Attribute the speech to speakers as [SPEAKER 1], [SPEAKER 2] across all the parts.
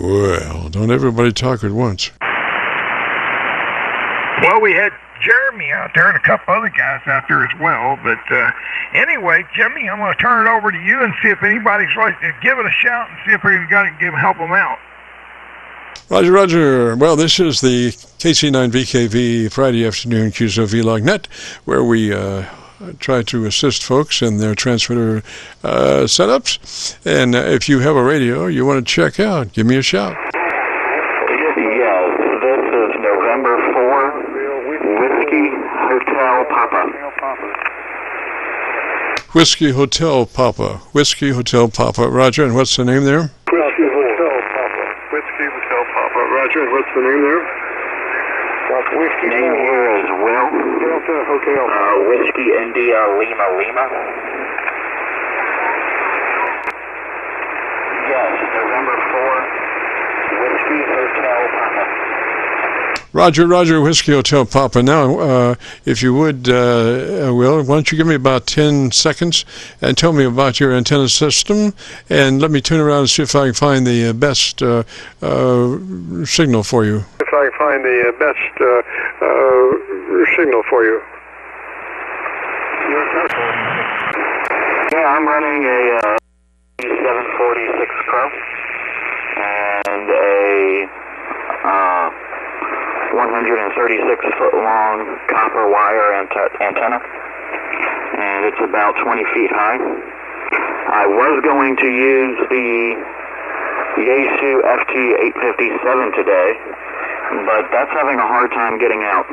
[SPEAKER 1] Well, don't everybody talk at once.
[SPEAKER 2] Well, we had Jeremy out there and a couple other guys out there as well. But anyway, Jimmy, I'm going to turn it over to you and see if anybody's like to give it a shout and see if we can help them out.
[SPEAKER 1] Roger, Roger. Well, this is the KC9VKV Friday afternoon Qso-Vlog net, where we try to assist folks in their transmitter setups. And if you have a radio you want to check out, give me a shout.
[SPEAKER 3] Yes, this is November 4, Whiskey Hotel Papa.
[SPEAKER 1] Whiskey Hotel Papa. Whiskey Hotel Papa. Roger, and what's the name there?
[SPEAKER 4] Whiskey Hotel Papa. Whiskey Hotel Papa. Roger, and what's the name there?
[SPEAKER 3] Whiskey name here is Will.
[SPEAKER 4] Delta Hotel.
[SPEAKER 3] Whiskey India Lima Lima. Yes, November 4, Whiskey Hotel Papa.
[SPEAKER 1] Roger, Roger, Whiskey Hotel Papa. Now, if you would, Will, why don't you give me about 10 seconds and tell me about your antenna system, and let me turn around and see if I can find the best signal for you.
[SPEAKER 4] If I can find the best signal for you.
[SPEAKER 3] Yeah, I'm running a 746 Pro and a 136-foot long copper wire antenna, and it's about 20 feet high. I was going to use the Yaesu FT857 today, but that's having a hard time getting out.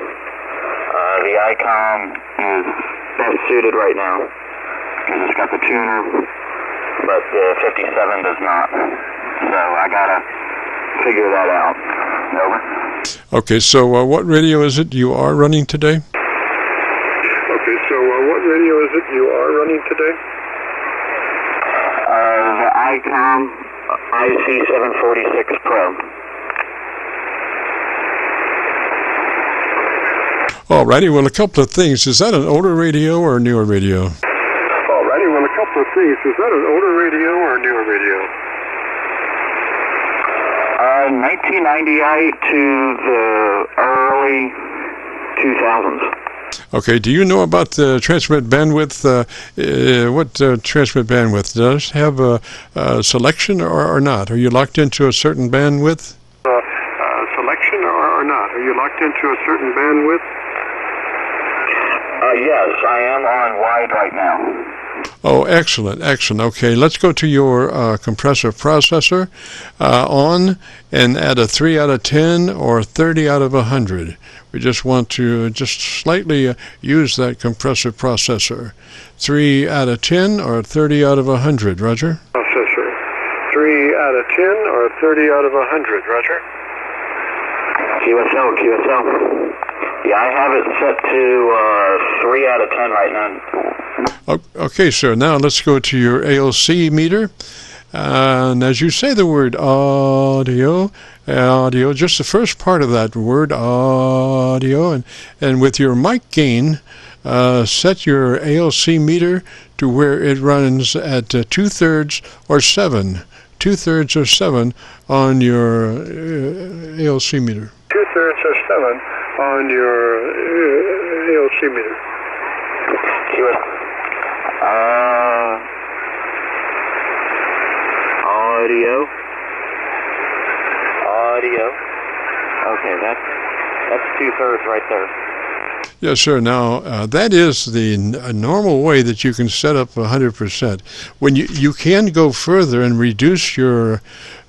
[SPEAKER 3] The ICOM is best suited right now because it's got the tuner, but the 57 does not. So I gotta figure that out. Over.
[SPEAKER 1] Okay, so what radio is it you are running today?
[SPEAKER 4] Okay, so what radio is it you are running today?
[SPEAKER 3] The ICOM IC746 Pro.
[SPEAKER 1] Alrighty, well, a couple of things. Is that an older radio or a newer radio?
[SPEAKER 4] Alrighty, well, a couple of things. Is that an older radio or a newer radio?
[SPEAKER 3] 1998 to the early 2000s.
[SPEAKER 1] Okay, do you know about the transmit bandwidth? What transmit bandwidth? Does it have a selection or not? Are you locked into a certain bandwidth?
[SPEAKER 4] Selection or not? Are you locked into a certain bandwidth?
[SPEAKER 3] Yes, I am on wide right now.
[SPEAKER 1] Oh, excellent, excellent. Okay, let's go to your compressor processor on and add a 3 out of 10 or 30 out of 100. We just want to just slightly use that compressor processor. 3 out of 10 or 30 out of 100, Roger?
[SPEAKER 4] Processor. 3 out of 10 or 30 out of 100, Roger?
[SPEAKER 3] QSL, QSL. Yeah, I have it set to 3 out of 10 right now.
[SPEAKER 1] Okay, sir. Now let's go to your ALC meter. And as you say the word audio, just the first part of that word, audio, and with your mic gain, set your ALC meter to where it runs at 2/3 or 7. 2/3 or 7 on your ALC meter.
[SPEAKER 4] 2/3 or 7 on your ALC meter.
[SPEAKER 3] Audio. Okay, that's 2/3 right there.
[SPEAKER 1] Yes, sir. Now, that is the normal way that you can set up 100%. When you can go further and reduce your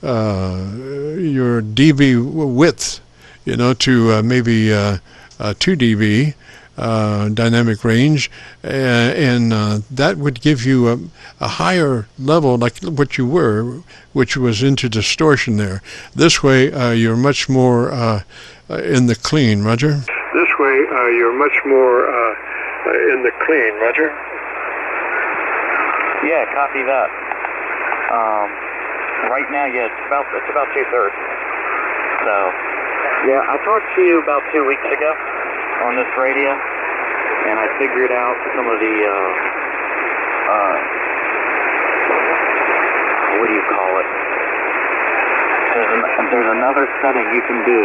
[SPEAKER 1] dB width, to maybe 2 dB dynamic range, and that would give you a higher level like what you were, which was into distortion there. This way, you're much more in the clean, Roger?
[SPEAKER 4] This way, you're much more in the clean, Roger?
[SPEAKER 3] Yeah, copy that. Right now, yeah, it's about 2/3. So, yeah, I talked to you about 2 weeks ago on this radio, and I figured out some of the, what do you call it? There's another setting you can do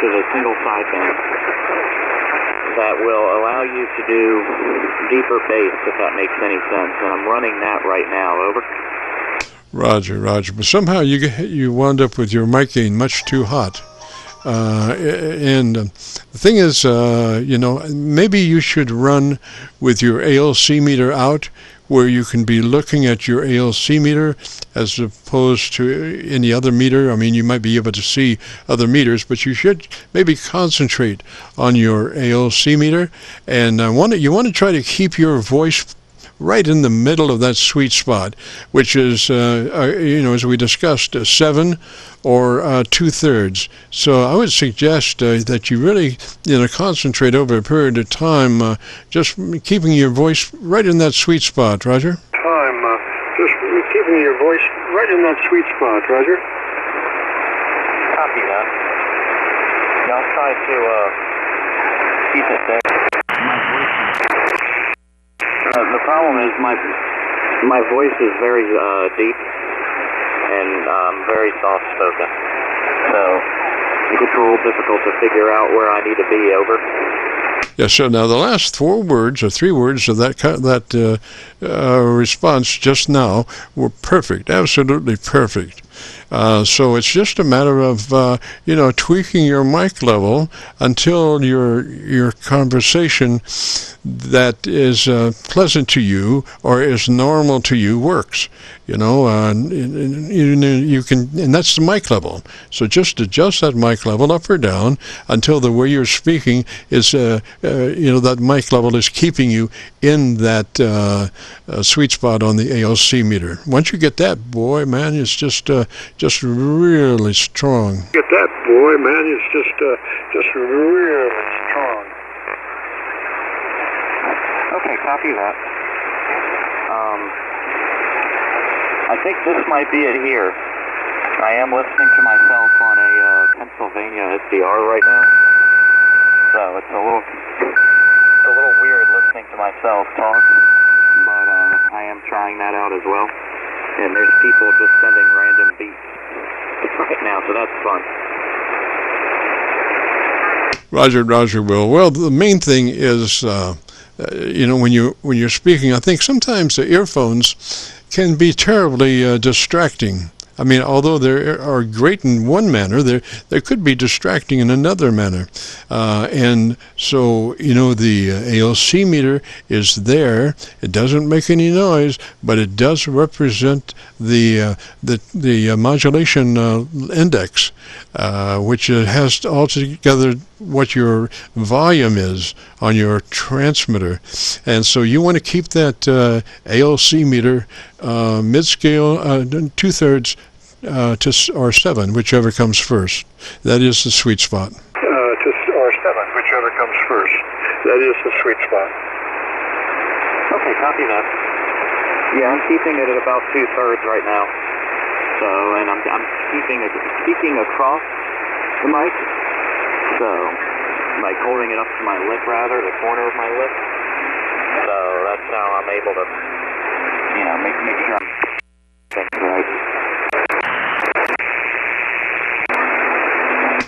[SPEAKER 3] to the single sideband that will allow you to do deeper bass, if that makes any sense. And I'm running that right now. Over.
[SPEAKER 1] Roger, Roger. But somehow you wound up with your mic gain much too hot. The thing is, maybe you should run with your ALC meter out, where you can be looking at your ALC meter as opposed to any other meter. I mean, you might be able to see other meters, but you should maybe concentrate on your ALC meter. And you want to try to keep your voice right in the middle of that sweet spot, which is, as we discussed, 7 or 2/3. So I would suggest that you really, concentrate over a period of time, just keeping your voice right in that sweet spot. Roger?
[SPEAKER 4] Just keeping your voice right in that sweet spot. Roger?
[SPEAKER 3] Copy that. Yeah, I'll try to keep it there. The problem is my voice is very deep and very soft-spoken, so it gets a little difficult to figure out where I need to be. Over.
[SPEAKER 1] Yeah, so now the last 4 words or 3 words of that response just now were perfect, absolutely perfect. So it's just a matter of tweaking your mic level until your conversation that is pleasant to you or is normal to you works. You can, and that's the mic level. So just adjust that mic level up or down until the way you're speaking is, that mic level is keeping you in that sweet spot on the ALC meter. Once you get that, boy, man, it's just really strong.
[SPEAKER 4] Get that, boy, man, it's just really strong.
[SPEAKER 3] Okay, copy that. I think this might be it here. I am listening to myself on a Pennsylvania SDR right now, so it's a little weird listening to myself talk, but I am trying that out as well. And there's people just sending random beats right now, so that's fun.
[SPEAKER 1] Roger, Will. Well, the main thing is, when you're speaking, I think sometimes the earphones can be terribly distracting. I mean, although they are great in one manner, they could be distracting in another manner. And so, the ALC meter is there. It doesn't make any noise, but it does represent the modulation index, which has altogether what your volume is on your transmitter. And so you want to keep that ALC meter mid-scale, 2/3 or 7, whichever comes first. That is the sweet spot.
[SPEAKER 4] Or 7, whichever comes first. That is the sweet spot.
[SPEAKER 3] Okay, copy that. Yeah, I'm keeping it at about 2/3 right now. So, and I'm speaking across the mic. So, like holding it up to my lip, rather, the corner of my lip. So that's how I'm able to, make sure I'm thinking right.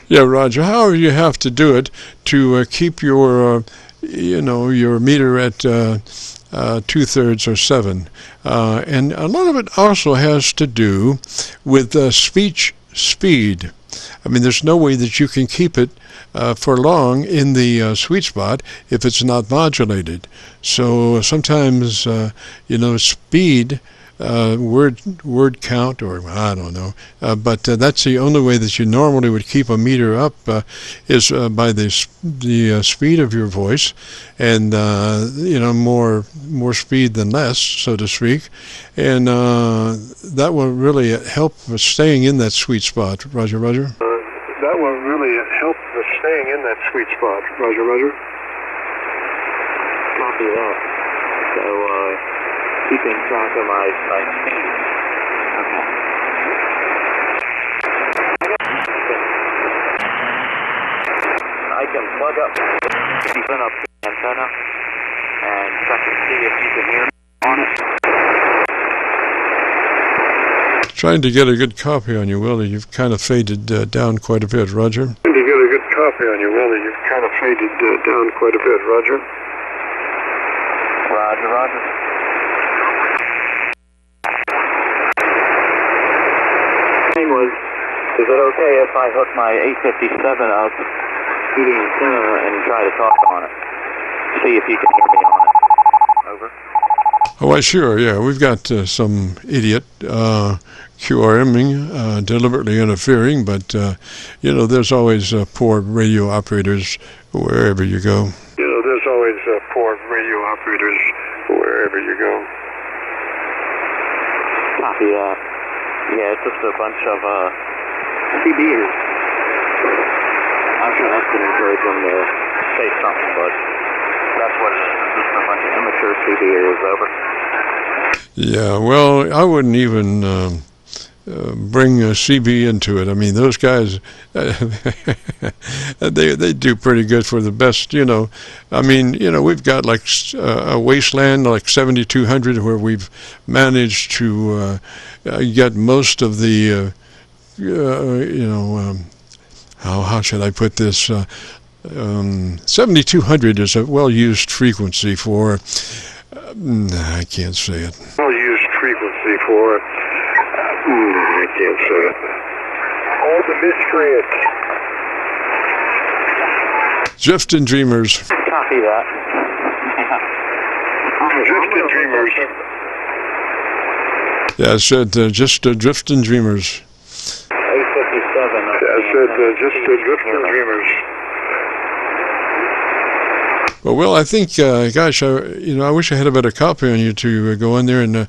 [SPEAKER 1] Yeah, Roger. However you have to do it to keep your, your meter at 2/3 or 7, and a lot of it also has to do with speech speed. I mean, there's no way that you can keep it for long in the sweet spot if it's not modulated. So sometimes, speed, word count, or I don't know, but that's the only way that you normally would keep a meter up is by the speed of your voice, and more speed than less, so to speak, and that will really help with staying in that sweet spot. Roger.
[SPEAKER 4] That will really help with staying in that sweet spot. Roger.
[SPEAKER 3] Copy that. So, keeping track of my speed. Okay. I can plug up the antenna and check and see if you can hear me on it.
[SPEAKER 1] Trying to get a good copy on you, Willie. You've kind of faded down quite a bit, Roger.
[SPEAKER 4] Trying to get a good copy on you, Willie. You've kind of faded down quite a bit, Roger.
[SPEAKER 3] Roger, roger. Thing was, is it okay if I hook my 857 up to the antenna and try to talk on it? See if you can hear me on it. Over.
[SPEAKER 1] Oh, why, sure, yeah. We've got some idiot QRMing, deliberately interfering, but, there's always poor radio operators wherever you go.
[SPEAKER 4] There's always poor radio operators wherever you go.
[SPEAKER 3] Copy that. Yeah, it's just a bunch of CBers. I'm sure that's going to encourage them to say something, but that's what it is. It's just a bunch of immature CBers, over.
[SPEAKER 1] Yeah, well, I wouldn't even bring a CB into it. I mean, those guys, they do pretty good for the best, I mean, we've got like a wasteland, like 7200, where we've managed to get most of the, how should I put this? 7200 is a well-used frequency for, I can't say it.
[SPEAKER 4] Well-used frequency for, I can't say it. All the miscreants.
[SPEAKER 1] Driftin' Dreamers.
[SPEAKER 3] Copy that.
[SPEAKER 4] Driftin' Dreamers.
[SPEAKER 1] Yeah, I said just Driftin' Dreamers.
[SPEAKER 3] 857.
[SPEAKER 4] I said just Driftin' Dreamers.
[SPEAKER 1] Well, Will, I think, gosh, I wish I had a better copy on you to go in there and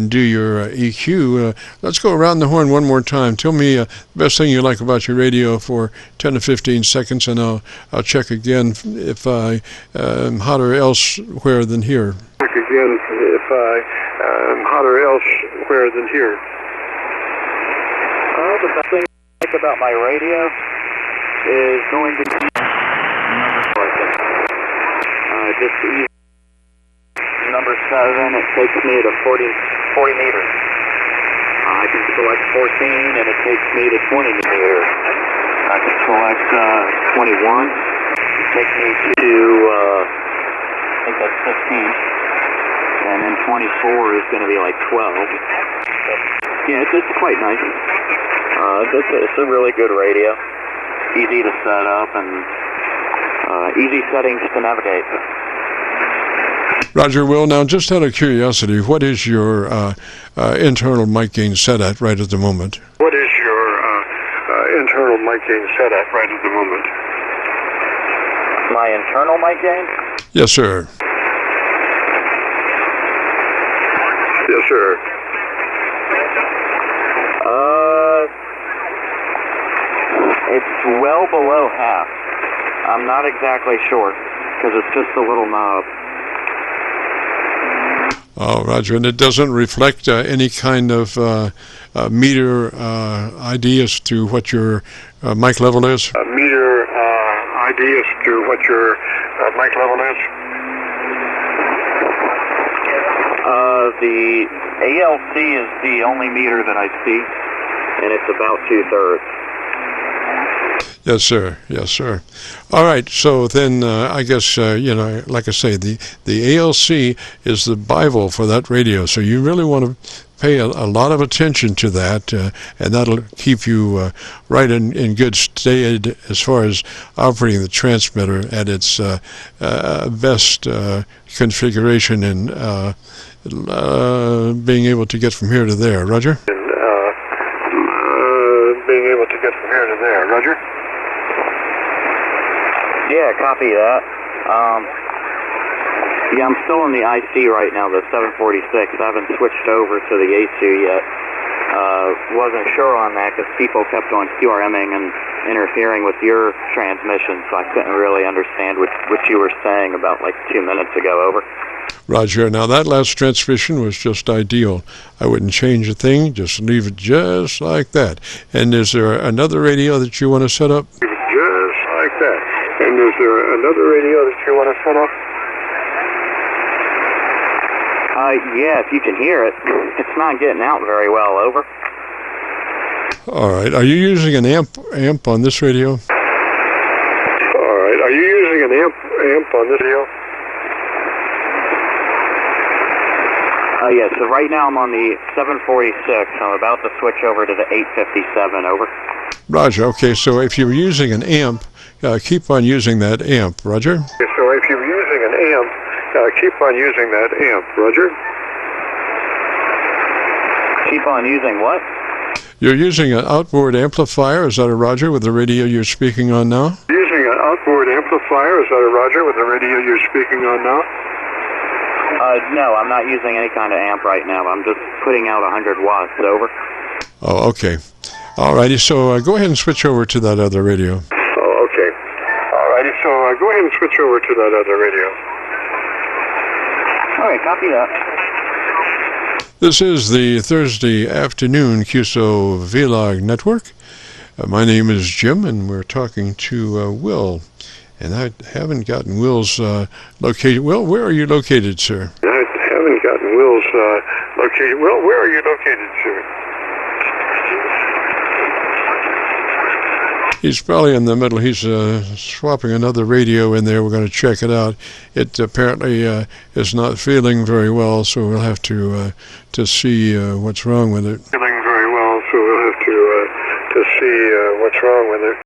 [SPEAKER 1] do your EQ. Let's go around the horn one more time. Tell me the best thing you like about your radio for 10 to 15 seconds, and I'll check again if I am hotter elsewhere than here.
[SPEAKER 4] Check again if I am hotter elsewhere than here.
[SPEAKER 3] The best thing I like about my radio is going to be just easy. Number 7, it takes me to 40 meters. I can select 14, and it takes me to 20 meters. I can select 21. It takes me to, I think that's 15. And then 24 is going to be like 12. Yeah, it's quite nice. It's a really good radio. Easy to set up and easy settings to navigate.
[SPEAKER 1] Roger, Will, now just out of curiosity, what is your internal mic gain set at right at the moment?
[SPEAKER 4] What is your internal mic gain set at right at the moment?
[SPEAKER 3] My internal mic gain?
[SPEAKER 1] Yes, sir.
[SPEAKER 4] Yes, sir.
[SPEAKER 3] It's well below half. I'm not exactly sure, because it's just a little knob.
[SPEAKER 1] Oh, Roger, and it doesn't reflect any kind of meter ID as to what your mic level is?
[SPEAKER 4] Meter ID as to what your mic level is?
[SPEAKER 3] The ALC is the only meter that I see, and it's about 2/3.
[SPEAKER 1] Yes, sir. Yes, sir. All right. So then, I guess like I say, the ALC is the Bible for that radio. So you really want to pay a lot of attention to that, and that'll keep you right in good state as far as operating the transmitter at its best configuration and being able to get from here to there. Roger.
[SPEAKER 4] Being able to get from here to there. Roger.
[SPEAKER 3] Yeah, copy that. Yeah, I'm still in the IC right now, the 746. I haven't switched over to the A2 yet. Wasn't sure on that because people kept on QRMing and interfering with your transmission, so I couldn't really understand what you were saying about like 2 minutes ago. Over.
[SPEAKER 1] Roger. Now that last transmission was just ideal. I wouldn't change a thing, just leave it just like that. And is there another radio that you want to set up?
[SPEAKER 4] Just like that. And is there another radio that you want to set up?
[SPEAKER 3] Yeah, if you can hear it. It's not getting out very well. Over.
[SPEAKER 1] All right. Are you using an amp on this radio?
[SPEAKER 4] All right. Are you using an amp on this radio?
[SPEAKER 3] Yes, so right now I'm on the 746. I'm about to switch over to the 857. Over.
[SPEAKER 1] Roger. Okay, so if you're using an amp, keep on using that amp. Roger?
[SPEAKER 4] Okay, so if you're using an amp, keep on using that amp. Roger?
[SPEAKER 3] Keep on using what?
[SPEAKER 1] You're using an outboard amplifier. Is that a Roger with the radio you're speaking on now?
[SPEAKER 4] Using an outboard amplifier. Is that a Roger with the radio you're speaking on now?
[SPEAKER 3] No, I'm not using any kind of amp right now. I'm just putting out 100 watts. Over.
[SPEAKER 1] Oh, okay. All righty, so go ahead and switch over to that other radio.
[SPEAKER 4] Oh, okay. All righty, so go ahead and switch over to that other radio.
[SPEAKER 3] All right, copy that.
[SPEAKER 1] This is the Thursday afternoon Qso-Vlog network. My name is Jim, and we're talking to Will. And I haven't gotten Will's located. Will, where are you located, sir?
[SPEAKER 4] I haven't gotten Will's located. Will, where are you located, sir?
[SPEAKER 1] He's probably in the middle. He's swapping another radio in there. We're going to check it out. It apparently is not feeling very well, so we'll have to see what's wrong with it.
[SPEAKER 4] Feeling very well, so we'll have to see what's wrong with it.